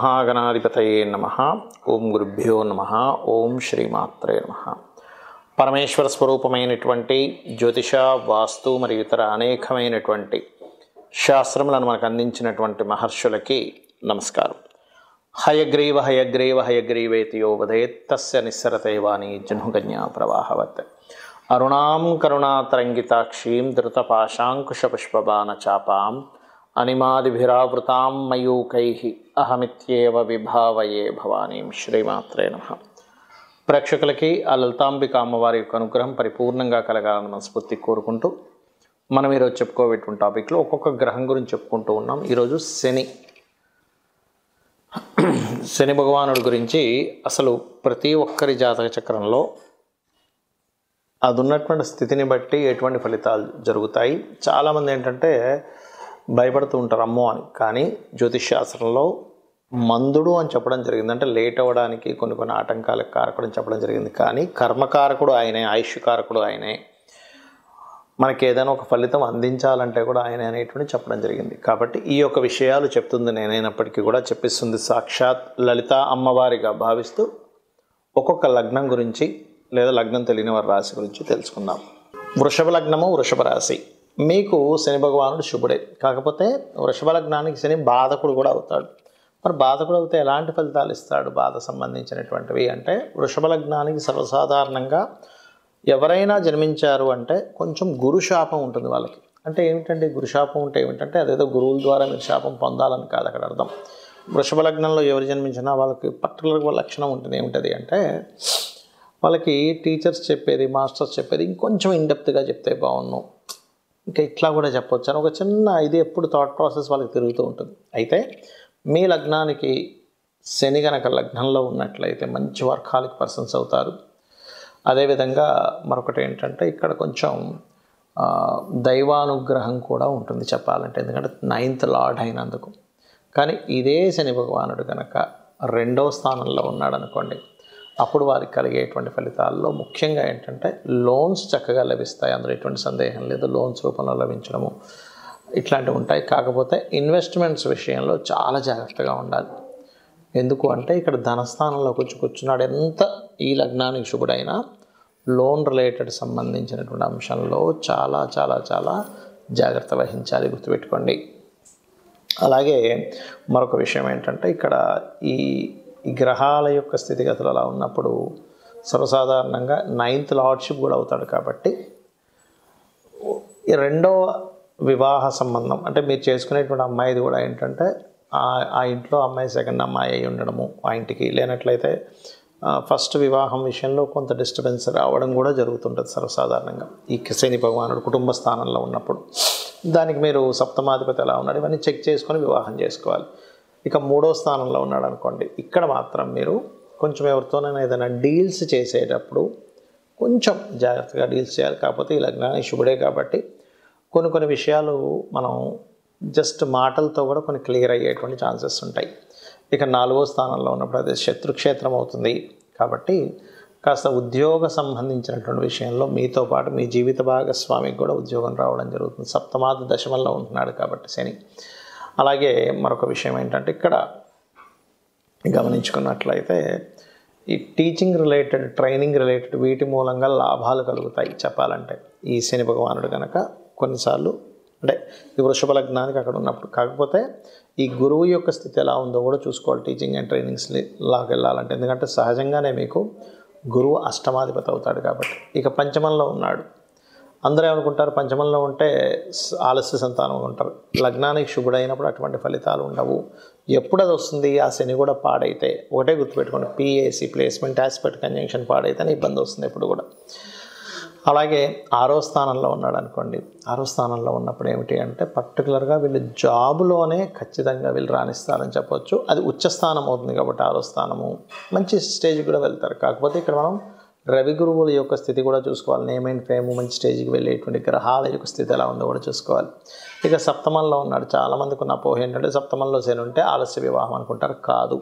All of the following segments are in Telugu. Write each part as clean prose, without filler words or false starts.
శ్రీమహాగణాధిపతయే నమః. ఓం గురుభ్యో నమః. ఓం శ్రీమాత్రే నమః. పరమేశ్వర స్వరూపమైనటువంటి జ్యోతిష, వాస్తు మరియు ఇతర అనేకమైనటువంటి శాస్త్రములను మనకు అందించినటువంటి మహర్షులకి నమస్కారం. హయగ్రీవ హయగ్రీవ హయగ్రీవేతి యో వదేత్ తస్య నిస్సరతే వాణి జహ్నుగన్యా ప్రవాహవత్. అరుణాం కరుణాతరంగితాక్షీం ధృతపాశాంకుశపుష్పబాణచాపాం అనిమాదిభిరావృతాం మయూకైః అహమిత్యేవ విభావయే భవానీం. శ్రీమాత్రే నమః. ప్రేక్షకులకి ఆ లలితాంబిక అమ్మవారి యొక్క అనుగ్రహం పరిపూర్ణంగా కలగాలని మనస్ఫూర్తి కోరుకుంటూ మనం ఈరోజు చెప్పుకోబెట్టిన టాపిక్లో ఒక్కొక్క గ్రహం గురించి చెప్పుకుంటూ ఉన్నాం. ఈరోజు శని భగవానుడి గురించి అసలు ప్రతి ఒక్కరి జాతక చక్రంలో అది ఉన్నటువంటి స్థితిని బట్టి ఎటువంటి ఫలితాలు జరుగుతాయి. చాలామంది ఏంటంటే భయపడుతూ ఉంటారు అమ్మో అని. కానీ జ్యోతిష్ శాస్త్రంలో మందుడు అని చెప్పడం జరిగింది, అంటే లేట్ అవ్వడానికి కొన్ని ఆటంకాలకు కారకుడు అని చెప్పడం జరిగింది. కానీ కర్మకారకుడు ఆయనే, ఆయుష్కారకుడు ఆయనే, మనకి ఏదైనా ఒక ఫలితం అందించాలంటే కూడా ఆయనే అనేటువంటి చెప్పడం జరిగింది. కాబట్టి ఈ యొక్క విషయాలు చెప్తుంది నేనైనప్పటికీ కూడా చెప్పిస్తుంది సాక్షాత్ లలిత అమ్మవారిగా భావిస్తూ ఒక్కొక్క లగ్నం గురించి లేదా లగ్నం తెలియని వారి రాశి గురించి తెలుసుకుందాం. వృషభ లగ్నము, వృషభ రాశి. మీకు శని భగవానుడు శుభుడే, కాకపోతే వృషభ లగ్నానికి శని బాధకుడు కూడా అవుతాడు. మరి బాధకుడు అవుతే ఎలాంటి ఫలితాలు ఇస్తాడు బాధ సంబంధించినటువంటివి అంటే, వృషభ లగ్నానికి సర్వసాధారణంగా ఎవరైనా జన్మించారు అంటే కొంచెం గురుశాపం ఉంటుంది వాళ్ళకి. అంటే ఏమిటంటే గురుశాపం అంటే ఏమిటంటే అదేదో గురువుల ద్వారా మీరు శాపం పొందాలని కాదు అక్కడ అర్థం. వృషభ లగ్నంలో ఎవరు జన్మించినా వాళ్ళకి పర్టికులర్గా లక్షణం ఉంటుంది. ఏమిటది అంటే వాళ్ళకి టీచర్స్ చెప్పేది, మాస్టర్స్ చెప్పేది ఇంకొంచెం ఇన్డెప్త్గా చెప్తే బాగున్నాం, ఇంకా ఇట్లా కూడా చెప్పొచ్చు అని ఒక చిన్న ఇది ఎప్పుడు థాట్ ప్రాసెస్ వాళ్ళకి తిరుగుతూ ఉంటుంది. అయితే మీ లగ్నానికి శని గనక లగ్నంలో ఉన్నట్లయితే మంచి వర్కాలిక్ పర్సన్స్ అవుతారు. అదేవిధంగా మరొకటి ఏంటంటే ఇక్కడ కొంచెం దైవానుగ్రహం కూడా ఉంటుంది చెప్పాలంటే, ఎందుకంటే 9th లార్డ్ అయినందుకు. కానీ ఇదే శని భగవానుడు కనుక 2వ స్థానంలో ఉన్నాడు అనుకోండి, అప్పుడు వారికి కలిగేటువంటి ఫలితాల్లో ముఖ్యంగా ఏంటంటే లోన్స్ చక్కగా లభిస్తాయి. అందులో ఎటువంటి సందేహం లేదు. లోన్స్ రూపంలో లభించడము ఇట్లాంటివి ఉంటాయి. కాకపోతే ఇన్వెస్ట్మెంట్స్ విషయంలో చాలా జాగ్రత్తగా ఉండాలి. ఎందుకు అంటే ఇక్కడ ధనస్థానంలో కూర్చున్నాడు. ఎంత ఈ లగ్నానికి శుభుడైనా లోన్ రిలేటెడ్ సంబంధించినటువంటి అంశంలో చాలా చాలా చాలా జాగ్రత్త వహించాలి, గుర్తుపెట్టుకోండి. అలాగే మరొక విషయం ఏంటంటే ఇక్కడ ఈ గ్రహాల యొక్క స్థితిగతులు అలా ఉన్నప్పుడు సర్వసాధారణంగా 9th లార్డ్షిప్ కూడా అవుతాడు. కాబట్టి ఈ 2వ వివాహ సంబంధం అంటే మీరు చేసుకునేటువంటి అమ్మాయిది కూడా ఏంటంటే ఆ ఇంట్లో అమ్మాయి సెకండ్ అమ్మాయి అయి ఉండడము, ఆ ఇంటికి లేనట్లయితే ఫస్ట్ వివాహం విషయంలో కొంత డిస్టర్బెన్స్ రావడం కూడా జరుగుతుంటుంది సర్వసాధారణంగా ఈ శని భగవానుడు కుటుంబ స్థానంలో ఉన్నప్పుడు. దానికి మీరు సప్తమాధిపతి ఎలా ఉన్నాడు ఇవన్నీ చెక్ చేసుకొని వివాహం చేసుకోవాలి. ఇక 3వ స్థానంలో ఉన్నాడు అనుకోండి, ఇక్కడ మాత్రం మీరు కొంచెం ఎవరితోనైనా ఏదైనా డీల్స్ చేసేటప్పుడు కొంచెం జాగ్రత్తగా డీల్స్ చేయాలి. కాకపోతే ఈ లగ్నానికి శుభుడే కాబట్టి కొన్ని విషయాలు మనం జస్ట్ మాటలతో కూడా కొన్ని క్లియర్ అయ్యేటువంటి ఛాన్సెస్ ఉంటాయి. ఇక 4వ స్థానంలో ఉన్నప్పుడు అది శత్రుక్షేత్రం అవుతుంది. కాబట్టి కాస్త ఉద్యోగ సంబంధించినటువంటి విషయంలో మీతో పాటు మీ జీవిత భాగస్వామికి కూడా ఉద్యోగం రావడం జరుగుతుంది. సప్తమాది దశమంలో ఉంటున్నాడు కాబట్టి శని. అలాగే మరొక విషయం ఏంటంటే ఇక్కడ గమనించుకున్నట్లయితే ఈ టీచింగ్ రిలేటెడ్, ట్రైనింగ్ రిలేటెడ్ వీటి మూలంగా లాభాలు కలుగుతాయి చెప్పాలంటే ఈ శని భగవానుడు కనుక కొన్నిసార్లు అంటే ఈ వృషభ లగ్నానికి అక్కడ ఉన్నప్పుడు. కాకపోతే ఈ గురువు యొక్క స్థితి ఎలా ఉందో కూడా చూసుకోవాలి టీచింగ్ అండ్ ట్రైనింగ్స్ లాగా వెళ్ళాలంటే, ఎందుకంటే సహజంగానే మీకు గురువు అష్టమాధిపతి అవుతాడు కాబట్టి. ఇక పంచమంలో ఉన్నాడు. అందరూ ఏమనుకుంటారు పంచమంలో ఉంటే ఆలస్య సంతానం ఉంటారు. లగ్నానికి శుభుడైనప్పుడు అటువంటి ఫలితాలు ఉండవు. ఎప్పుడు అది వస్తుంది ఆ శని కూడా పాడైతే, ఒకటే గుర్తుపెట్టుకోండి, పిఏసి ప్లేస్మెంట్ ఆస్పెక్ట్ కంజంక్షన్ పాడైతేనే ఇబ్బంది వస్తుంది ఎప్పుడు కూడా. అలాగే 6వ స్థానంలో ఉన్నాడు అనుకోండి, 6వ స్థానంలో ఉన్నప్పుడు ఏమిటి అంటే పర్టికులర్గా వీళ్ళు జాబులోనే ఖచ్చితంగా వీళ్ళు రాణిస్తారని చెప్పొచ్చు. అది ఉచ్చస్థానం అవుతుంది కాబట్టి 6వ స్థానము మంచి స్టేజ్కి కూడా వెళ్తారు. కాకపోతే ఇక్కడ మనం రవి గురువుల యొక్క స్థితి కూడా చూసుకోవాలి. నేమ్ అండ్ ఫేమ్ మంచి స్టేజ్కి వెళ్ళేటువంటి గ్రహాల యొక్క స్థితి ఎలా ఉందో కూడా చూసుకోవాలి. ఇక సప్తమంలో ఉన్నాడు. చాలామందికి ఉన్న అపోహ ఏంటంటే సప్తమంలో శని ఉంటే ఆలస్య వివాహం అనుకుంటారు. కాదు,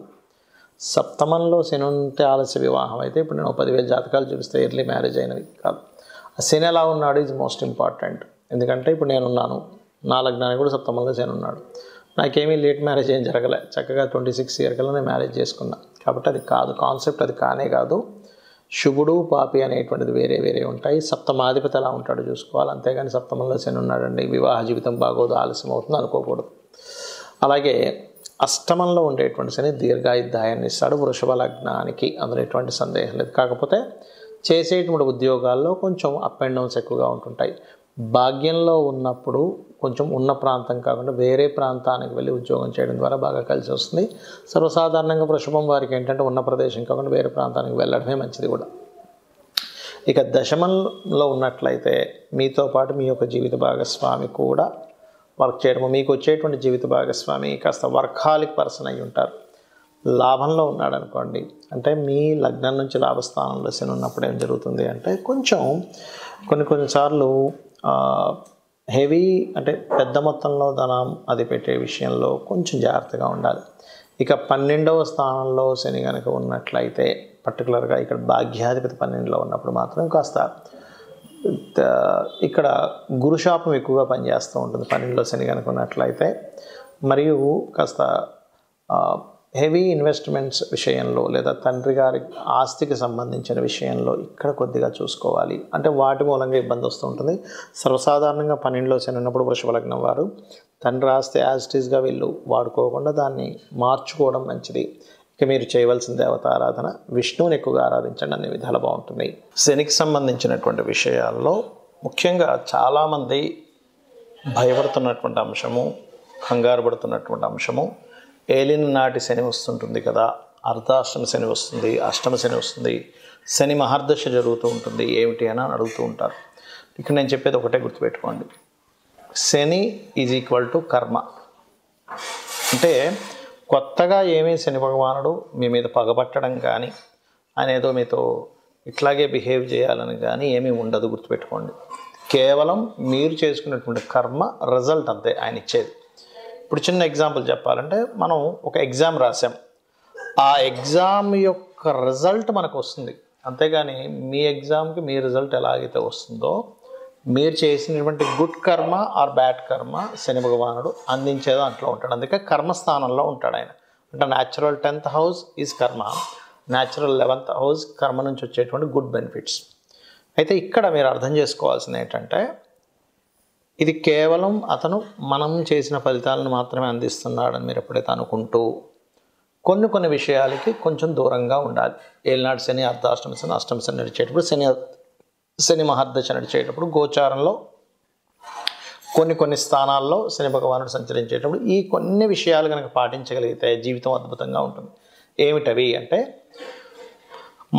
సప్తమంలో శని ఉంటే ఆలస్య వివాహం అయితే ఇప్పుడు నేను 10,000 జాతకాలు చూపిస్తే ఎర్లీ మ్యారేజ్ అయినవి కాదు. శని ఎలా ఉన్నాడు ఈజ్ మోస్ట్ ఇంపార్టెంట్. ఎందుకంటే ఇప్పుడు నేనున్నాను, నా లగ్నానికి కూడా సప్తమంలో శని ఉన్నాడు. నాకేమీ లేట్ మ్యారేజ్ ఏం జరగలే, చక్కగా 26 ఇయర్ కల్లా మ్యారేజ్ చేసుకున్నా. కాబట్టి అది కాదు, కాన్సెప్ట్ అది కానే కాదు. శుభుడు పాపి అనేటువంటిది వేరే వేరే ఉంటాయి. సప్తమాధిపతి ఎలా ఉంటాడో చూసుకోవాలి, అంతేగాని సప్తమంలో శని ఉన్నాడండి వివాహ జీవితం బాగోదు ఆలస్యం అవుతుంది అనుకోకూడదు. అలాగే అష్టమంలో ఉండేటువంటి శని దీర్ఘాయుద్ధాయాన్ని ఇస్తాడు వృషభ లగ్నానికి, అందులో ఎటువంటి సందేహం లేదు. కాకపోతే చేసేటువంటి ఉద్యోగాల్లో కొంచెం అప్ అండ్ డౌన్స్ ఎక్కువగా ఉంటుంటాయి. భాగ్యంలో ఉన్నప్పుడు కొంచెం ఉన్న ప్రాంతం కాకుండా వేరే ప్రాంతానికి వెళ్ళి ఉద్యోగం చేయడం ద్వారా బాగా కలిసి వస్తుంది. సర్వసాధారణంగా వృషభం వారికి ఏంటంటే ఉన్న ప్రదేశం కాకుండా వేరే ప్రాంతానికి వెళ్ళడమే మంచిది కూడా. ఇక దశమంలో ఉన్నట్లయితే మీతో పాటు మీ యొక్క జీవిత భాగస్వామి కూడా వర్క్ చేయడము, మీకు వచ్చేటువంటి జీవిత భాగస్వామి కాస్త వర్కాలిక్ పర్సన్ అయి ఉంటారు. లాభంలో ఉన్నాడు అనుకోండి, అంటే మీ లగ్నం నుంచి లాభస్థానంలో శని ఉన్నప్పుడు ఏం జరుగుతుంది అంటే కొంచెం కొన్నిసార్లు హెవీ అంటే పెద్ద మొత్తంలో ధనం అది పెట్టే విషయంలో కొంచెం జాగ్రత్తగా ఉండాలి. ఇక 12వ స్థానంలో శని కనుక ఉన్నట్లయితే పర్టికులర్గా ఇక్కడ భాగ్యాధిపతి 12లో ఉన్నప్పుడు మాత్రం కాస్త ఇక్కడ గురుశాపం ఎక్కువగా పనిచేస్తూ ఉంటుంది 12లో శని కనుక ఉన్నట్లయితే. మరియు కాస్త హెవీ ఇన్వెస్ట్మెంట్స్ విషయంలో లేదా తండ్రి గారి ఆస్తికి సంబంధించిన విషయంలో ఇక్కడ కొద్దిగా చూసుకోవాలి, అంటే వాటి మూలంగా ఇబ్బంది వస్తూ ఉంటుంది. సర్వసాధారణంగా 12లో శని ఉన్నప్పుడు వృషభ లగ్నం వారు తండ్రి ఆస్తి యాజ్ ఇట్ ఈస్గా వీళ్ళు వాడుకోకుండా దాన్ని మార్చుకోవడం మంచిది. ఇక మీరు చేయవలసిన దేవత ఆరాధన విష్ణువుని ఎక్కువగా ఆరాధించండి, అన్ని విధాలు బాగుంటుంది. శనికి సంబంధించినటువంటి విషయాల్లో ముఖ్యంగా చాలామంది భయపడుతున్నటువంటి అంశము, కంగారు పడుతున్నటువంటి అంశము, ఏలిన నాటి శని వస్తుంటుంది కదా, అర్ధాష్టమ శని వస్తుంది, అష్టమ శని వస్తుంది, శని మహర్దశ జరుగుతూ ఉంటుంది, ఏమిటి అని అడుగుతూ ఉంటారు. ఇక్కడ నేను చెప్పేది ఒకటే గుర్తుపెట్టుకోండి, శని ఈజ్ ఈక్వల్ టు కర్మ. అంటే కొత్తగా ఏమీ శని భగవానుడు మీ మీద పగబట్టడం కానీ ఆయన ఏదో మీతో ఇట్లాగే బిహేవ్ చేయాలని కానీ ఏమీ ఉండదు, గుర్తుపెట్టుకోండి. కేవలం మీరు చేసుకున్నటువంటి కర్మ రిజల్ట్ అంతే ఆయన ఇచ్చేది. ఇప్పుడు చిన్న ఎగ్జాంపుల్ చెప్పాలంటే మనం ఒక ఎగ్జామ్ రాసాం, ఆ ఎగ్జామ్ యొక్క రిజల్ట్ మనకు వస్తుంది, అంతేగాని మీ ఎగ్జామ్కి మీ రిజల్ట్ ఎలాగైతే వస్తుందో మీరు చేసినటువంటి గుడ్ కర్మ ఆర్ బ్యాడ్ కర్మ శని భగవానుడు అందించే దాంట్లో ఉంటాడు. అందుకే కర్మస్థానంలో ఉంటాడు ఆయన. అంటే న్యాచురల్ 10th హౌస్ ఈజ్ కర్మ, న్యాచురల్ 11th హౌస్ కర్మ నుంచి వచ్చేటువంటి గుడ్ బెనిఫిట్స్. అయితే ఇక్కడ మీరు అర్థం చేసుకోవాల్సింది ఏంటంటే ఇది కేవలం అతను మనం చేసిన ఫలితాలను మాత్రమే అందిస్తున్నాడని మీరు ఎప్పుడైతే అనుకుంటూ కొన్ని విషయాలకి కొంచెం దూరంగా ఉండాలి. ఏలినాటి శని, అర్ధాష్టమ శని, అష్టమ శని నడిచేటప్పుడు, శని మహర్దశ నడిచేటప్పుడు, గోచారంలో కొన్ని స్థానాల్లో శని భగవానుడు సంచరించేటప్పుడు ఈ కొన్ని విషయాలు కనుక పాటించగలిగితే జీవితం అద్భుతంగా ఉంటుంది. ఏమిటవి అంటే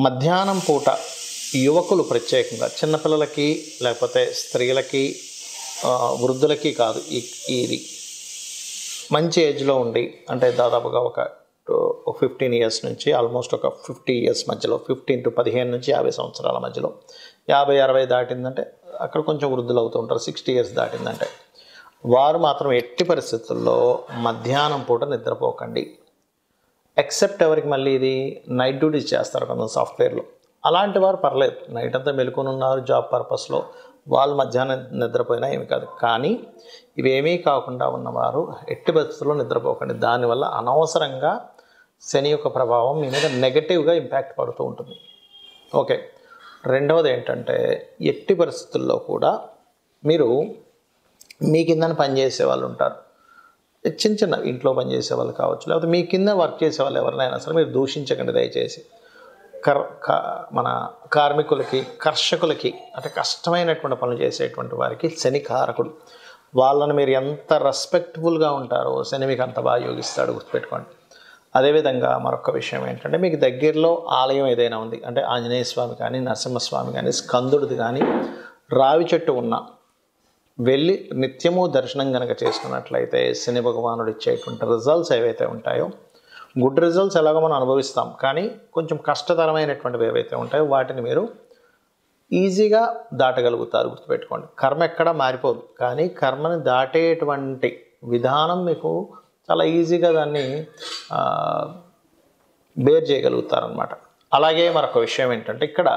మధ్యాహ్నం పూట యువకులు ప్రత్యేకంగా చిన్నపిల్లలకి లేకపోతే స్త్రీలకి వృద్ధులకి కాదు, ఇది మంచి ఏజ్లో ఉండి అంటే దాదాపుగా ఒక 15 ఇయర్స్ నుంచి ఆల్మోస్ట్ ఒక 50 ఇయర్స్ మధ్యలో, 15 to 15 నుంచి 50 సంవత్సరాల మధ్యలో, 50-60 దాటిందంటే అక్కడ కొంచెం వృద్ధులు అవుతూ ఉంటారు. 60 ఇయర్స్ దాటిందంటే వారు మాత్రం ఎట్టి పరిస్థితుల్లో మధ్యాహ్నం పూట నిద్రపోకండి. ఎక్సెప్ట్ ఎవరికి మళ్ళీ ఇది నైట్ డ్యూటీస్ చేస్తారు కొంత సాఫ్ట్వేర్లో, అలాంటి వారు పర్లేదు, నైట్ అంతా మెలుకొని ఉన్నారు జాబ్ పర్పస్లో, వాళ్ళు మధ్యాహ్నం నిద్రపోయినా ఏమి కాదు. కానీ ఇవేమీ కాకుండా ఉన్నవారు ఎట్టి పరిస్థితుల్లో నిద్రపోకండి. దానివల్ల అనవసరంగా శని యొక్క ప్రభావం మీ మీద నెగటివ్గా ఇంపాక్ట్ పడుతూ ఉంటుంది. ఓకే, రెండవది ఏంటంటే ఎట్టి పరిస్థితుల్లో కూడా మీరు మీ కింద పనిచేసే వాళ్ళు ఉంటారు, చిన్న ఇంట్లో పనిచేసే వాళ్ళు కావచ్చు, లేకపోతే మీ కింద వర్క్ చేసే వాళ్ళు ఎవరినైనా సరే మీరు దూషించకండి దయచేసి. మన కార్మికులకి, కర్షకులకి అంటే కష్టమైనటువంటి పనులు చేసేటువంటి వారికి శని కారకుడు. వాళ్ళని మీరు ఎంత రెస్పెక్ట్ఫుల్గా ఉంటారో శని మీకు అంత బాగా యోగిస్తాడు, గుర్తుపెట్టుకోండి. అదేవిధంగా మరొక విషయం ఏంటంటే మీకు దగ్గరలో ఆలయం ఏదైనా ఉంది అంటే ఆంజనేయ స్వామి కానీ, నరసింహస్వామి కానీ, స్కందుడిది కానీ, రావి చెట్టు ఉన్న వెళ్ళి నిత్యము దర్శనం కనుక చేసుకున్నట్లయితే శని భగవానుడు ఇచ్చేటువంటి రిజల్ట్స్ ఏవైతే ఉంటాయో, గుడ్ రిజల్ట్స్ ఎలాగో మనం అనుభవిస్తాం, కానీ కొంచెం కష్టతరమైనటువంటివి ఏవైతే ఉంటాయో వాటిని మీరు ఈజీగా దాటగలుగుతారు, గుర్తుపెట్టుకోండి. కర్మ ఎక్కడా మారిపోదు, కానీ కర్మని దాటేటువంటి విధానం మీకు చాలా ఈజీగా దాన్ని బేర్ చేయగలుగుతారనమాట. అలాగే మరొక విషయం ఏంటంటే ఇక్కడ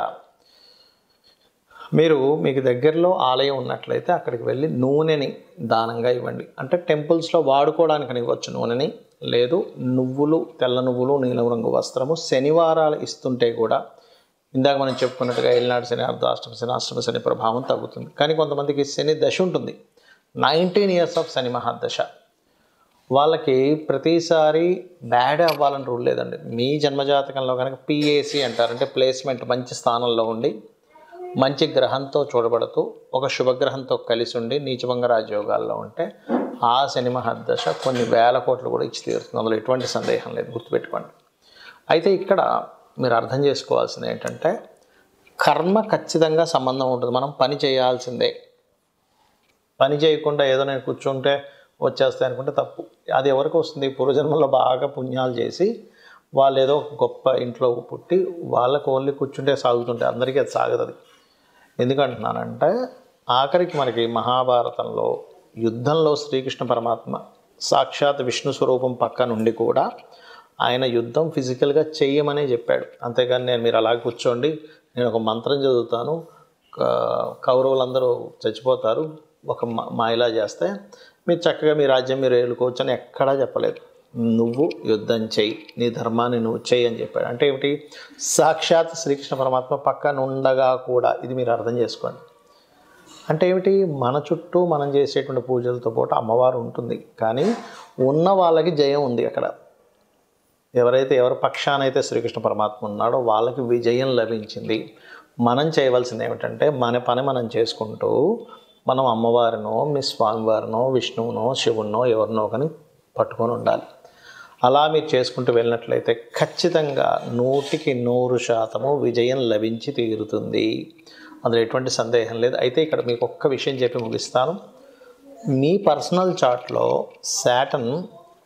మీకు దగ్గరలో ఆలయం ఉన్నట్లయితే అక్కడికి వెళ్ళి నూనెని దానంగా ఇవ్వండి. అంటే టెంపుల్స్లో వాడుకోవడానికి ఇవ్వచ్చు నూనెని. లేదు నువ్వులు, తెల్ల నువ్వులు, నీలం రంగు వస్త్రము శనివారాలు ఇస్తుంటే కూడా ఇందాక మనం చెప్పుకున్నట్టుగా ఏలినాడు శని, అర్ధాష్టమ శని, అష్టమ శని ప్రభావం తగ్గుతుంది. కానీ కొంతమందికి శని దశ ఉంటుంది, 19 years ఆఫ్ శని మహాదశ. వాళ్ళకి ప్రతిసారి బ్యాడ్ అవ్వాలని రూల్ లేదండి. మీ జన్మజాతకంలో కనుక PAC అంటారు, అంటే ప్లేస్మెంట్ మంచి స్థానంలో ఉండి మంచి గ్రహంతో చూడబడుతూ ఒక శుభగ్రహంతో కలిసి ఉండి నీచభంగ రాజయోగాల్లో ఉంటే ఆ శని మహాదశ కొన్ని వేల కోట్లు కూడా ఇచ్చి తీరుతుంది. అందులో ఎటువంటి సందేహం లేదు, గుర్తుపెట్టుకోండి. అయితే ఇక్కడ మీరు అర్థం చేసుకోవాల్సింది ఏంటంటే కర్మ ఖచ్చితంగా సంబంధం ఉంటుంది. మనం పని చేయాల్సిందే. పని చేయకుండా ఏదో నేను కూర్చుంటే వచ్చేస్తాయి అనుకుంటే తప్పు. అది ఎవరికి వస్తుంది? పూర్వజన్మలో బాగా పుణ్యాలు చేసి వాళ్ళు ఏదో గొప్ప ఇంట్లో పుట్టి వాళ్ళకు ఓన్లీ కూర్చుంటే సాగుతుంటే అందరికీ అది సాగదు. ఎందుకంటున్నానంటే ఆఖరికి మనకి మహాభారతంలో యుద్ధంలో శ్రీకృష్ణ పరమాత్మ సాక్షాత్ విష్ణు స్వరూపం పక్క నుండి కూడా ఆయన యుద్ధం ఫిజికల్గా చేయమనే చెప్పాడు. అంతేగాని మీరు అలాగే కూర్చోండి, నేను ఒక మంత్రం చదువుతాను, కౌరవులందరూ చచ్చిపోతారు, ఒక మాయలా చేస్తే మీరు చక్కగా మీ రాజ్యం మీరు ఏలుకోవచ్చు అని ఎక్కడా చెప్పలేదు. నువ్వు యుద్ధం చెయ్యి, నీ ధర్మాన్ని నువ్వు చెయ్యి అని చెప్పాడు. అంటే ఏమిటి? సాక్షాత్ శ్రీకృష్ణ పరమాత్మ పక్కన ఉండగా కూడా, ఇది మీరు అర్థం చేసుకోండి. అంటే ఏమిటి? మన చుట్టూ మనం చేసేటువంటి పూజలతో పాటు అమ్మవారు ఉంటుంది, కానీ ఉన్న వాళ్ళకి జయం ఉంది. అక్కడ ఎవరి పక్షానైతే శ్రీకృష్ణ పరమాత్మ ఉన్నాడో వాళ్ళకి విజయం లభించింది. మనం చేయవలసింది ఏమిటంటే మన పని మనం చేసుకుంటూ మనం అమ్మవారినో, మీ స్వామివారినో, విష్ణువునో, శివునో ఎవరినో కానీ పట్టుకొని ఉండాలి. అలా మీరు చేసుకుంటూ వెళ్ళినట్లయితే ఖచ్చితంగా 100% విజయం లభించి తీరుతుంది. అందులో ఎటువంటి సందేహం లేదు. అయితే ఇక్కడ మీకు ఒక్క విషయం చెప్పి ముగిస్తాను. మీ పర్సనల్ చార్ట్లో శాటర్న్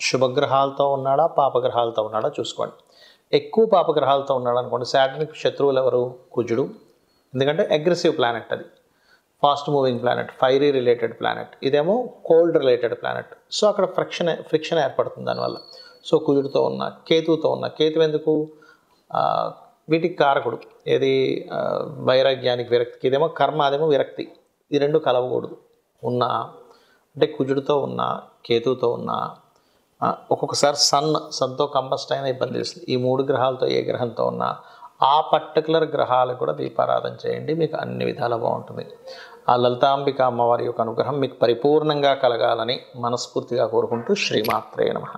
శుభగ్రహాలతో ఉన్నాడా, పాపగ్రహాలతో ఉన్నాడా చూసుకోండి. ఎక్కువ పాపగ్రహాలతో ఉన్నాడు అనుకోండి, శాటర్న్కి శత్రువులు ఎవరు? కుజుడు. ఎందుకంటే అగ్రెసివ్ ప్లానెట్, అది fast moving planet, fiery related planet. ఇదేమో కోల్డ్ రిలేటెడ్ ప్లానెట్. సో అక్కడ ఫ్రిక్షన్ ఏర్పడుతుంది దానివల్ల. సో కుజుడితో ఉన్న, కేతువుతో ఉన్న, కేతు ఎందుకు? వీటికి కారకుడు. ఏది? వైరాగ్యానికి, విరక్తికి. ఇదేమో కర్మ, అదేమో విరక్తి. ఈ రెండు కలవకూడదు. అంటే కుజుడితో ఉన్న, కేతువుతో ఉన్న, ఒక్కొక్కసారి సన్తో కంబస్ట్ అయినా ఇబ్బంది వస్తుంది. ఈ 3 గ్రహాలతో ఏ గ్రహంతో ఉన్నా ఆ పర్టికులర్ గ్రహాలకు కూడా దీపారాధన చేయండి, మీకు అన్ని విధాలా బాగుంటుంది. ఆ లలితాంబిక అమ్మవారి యొక్క అనుగ్రహం మీకు పరిపూర్ణంగా కలగాలని మనస్ఫూర్తిగా కోరుకుంటూ శ్రీమాత్రే నమః.